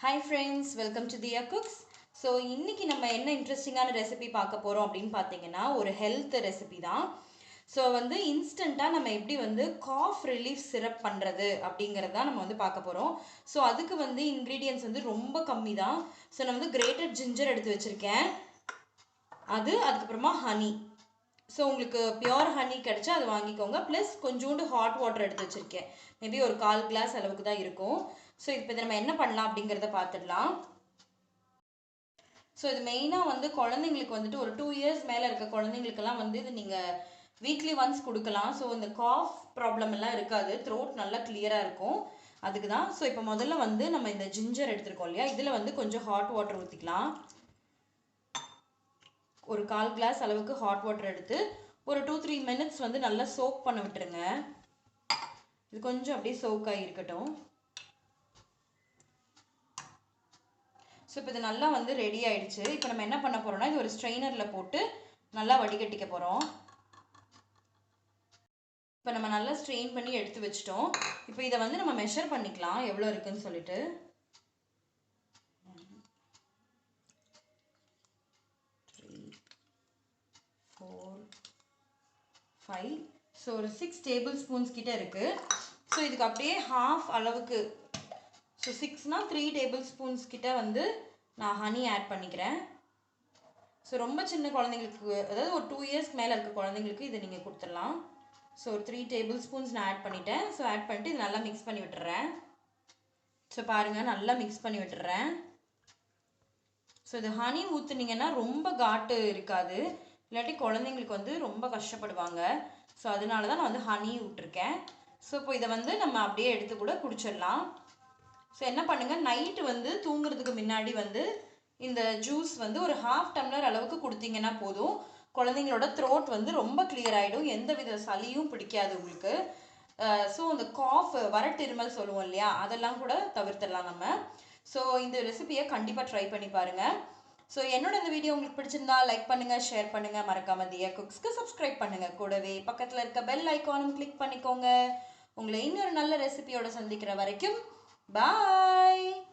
Hi friends, welcome to Diya Cooks. So இன்னைக்கு நம்ம என்ன இன்ட்ரெஸ்டிங்கான ரெசிபி பார்க்க போறோம் அப்படின்னு பார்த்தீங்கன்னா ஒரு ஹெல்த் ரெசிபி தான். ஸோ இன்ஸ்டண்ட்டாக நம்ம எப்படி காஃப் ரிலீஃப் சிரப் பண்ணுறது அப்படிங்கிறது தான் நம்ம பார்க்க போகிறோம். ஸோ அதுக்கு இன்க்ரீடியன்ட்ஸ் ரொம்ப கம்மி தான். ஸோ நான் கிரேட்டட் ஜிஞ்சர் எடுத்து வச்சுருக்கேன். அதுக்கப்புறமா ஹனி. ஸோ உங்களுக்கு பியோர் ஹனி கிடச்சா அது வாங்கிக்கோங்க. ப்ளஸ் கொஞ்சோண்டு ஹாட் வாட்டர் எடுத்து வச்சுருக்கேன். மேபி ஒரு 1/4 கிளாஸ் அளவுக்கு தான் இருக்கும். ஸோ இப்போ இதை நம்ம என்ன பண்ணலாம் அப்படிங்கிறத பார்த்துடலாம். ஸோ இது மெயினாக குழந்தைங்களுக்கு ஒரு 2 இயர்ஸ் மேலே இருக்க குழந்தைங்களுக்கெல்லாம் இது நீங்கள் வீக்லி ஒன்ஸ் கொடுக்கலாம். ஸோ இந்த காஃப் ப்ராப்ளம் எல்லாம் இருக்காது. த்ரோட் நல்லா கிளியராக இருக்கும். அதுக்கு தான். ஸோ இப்போ முதல்ல நம்ம இந்த ஜிஞ்சர் எடுத்துருக்கோம் இல்லையா, இதில் கொஞ்சம் ஹாட் வாட்டர் ஊற்றிக்கலாம். ஒரு 1/4 கிளாஸ் அளவுக்கு ஹாட் வாட்டர் எடுத்து ஒரு 2-3 மினிட்ஸ் நல்லா சோக் பண்ண விட்டுருங்க. இது கொஞ்சம் அப்படியே சோக் ஆகிருக்கட்டும். ஸோ இப்போ இது நல்லா ரெடி ஆயிடுச்சு. இப்போ நம்ம என்ன பண்ண போகிறோம்னா இது ஒரு ஸ்ட்ரெயினரில் போட்டு நல்லா வடிகட்டிக்க போகிறோம். இப்போ நம்ம நல்லா ஸ்ட்ரெயின் பண்ணி எடுத்து வச்சிட்டோம். இப்போ இதை நம்ம மெஷர் பண்ணிக்கலாம் எவ்வளோ இருக்குன்னு சொல்லிட்டு. 3, 4, 5. ஸோ ஒரு 6 டேபிள் ஸ்பூன்ஸ் கிட்ட இருக்குது. ஸோ இதுக்கு அப்படியே ஹாஃப் அளவுக்கு, ஸோ 6னா 3 டேபிள் ஸ்பூன்ஸ் கிட்ட நான் ஹனி ஆட் பண்ணிக்கிறேன். ஸோ ரொம்ப சின்ன குழந்தைங்களுக்கு, அதாவது ஒரு 2 இயர்ஸ்க்கு மேலே இருக்க குழந்தைங்களுக்கு இதை நீங்கள் கொடுத்துடலாம். ஸோ ஒரு 3 டேபிள் ஸ்பூன்ஸ் நான் ஆட் பண்ணிட்டேன். ஸோ ஆட் பண்ணிட்டு இது நல்லா மிக்ஸ் பண்ணி விட்டுறேன். ஸோ பாருங்கள், நல்லா மிக்ஸ் பண்ணி விட்டுறேன். ஸோ இது ஹனி ஊற்றுனீங்கன்னா ரொம்ப காட்டு இருக்காது, இல்லாட்டி குழந்தைங்களுக்கு ரொம்ப கஷ்டப்படுவாங்க. ஸோ அதனால தான் நான் ஹனி விட்டுருக்கேன். ஸோ இப்போ இதை நம்ம அப்படியே எடுத்து கூட குடிச்சிடலாம். ஸோ என்ன பண்ணுங்கள், நைட்டு தூங்குறதுக்கு முன்னாடி இந்த ஜூஸ் ஒரு 1/2 டம்ளர் அளவுக்கு கொடுத்தீங்கன்னா போதும். குழந்தைங்களோட த்ரோட் ரொம்ப கிளியர் ஆகிடும். எந்த வித சளியும் பிடிக்காது உங்களுக்கு. ஸோ இந்த காஃப், வறட்டு இருமல் சொல்லுவோம் இல்லையா, அதெல்லாம் கூட தவிர்த்திடலாம் நம்ம. ஸோ இந்த ரெசிபியை கண்டிப்பாக ட்ரை பண்ணி பாருங்கள். ஸோ என்னோட இந்த வீடியோ உங்களுக்கு பிடிச்சிருந்தா லைக் பண்ணுங்கள், ஷேர் பண்ணுங்கள், மறக்காமல் தியா குக்ஸ்க்கு சப்ஸ்கிரைப் பண்ணுங்கள். கூடவே பக்கத்தில் இருக்க பெல் ஐக்கானும் கிளிக் பண்ணிக்கோங்க. உங்களை இன்னொரு நல்ல ரெசிபியோட சந்திக்கிற வரைக்கும் பாய்.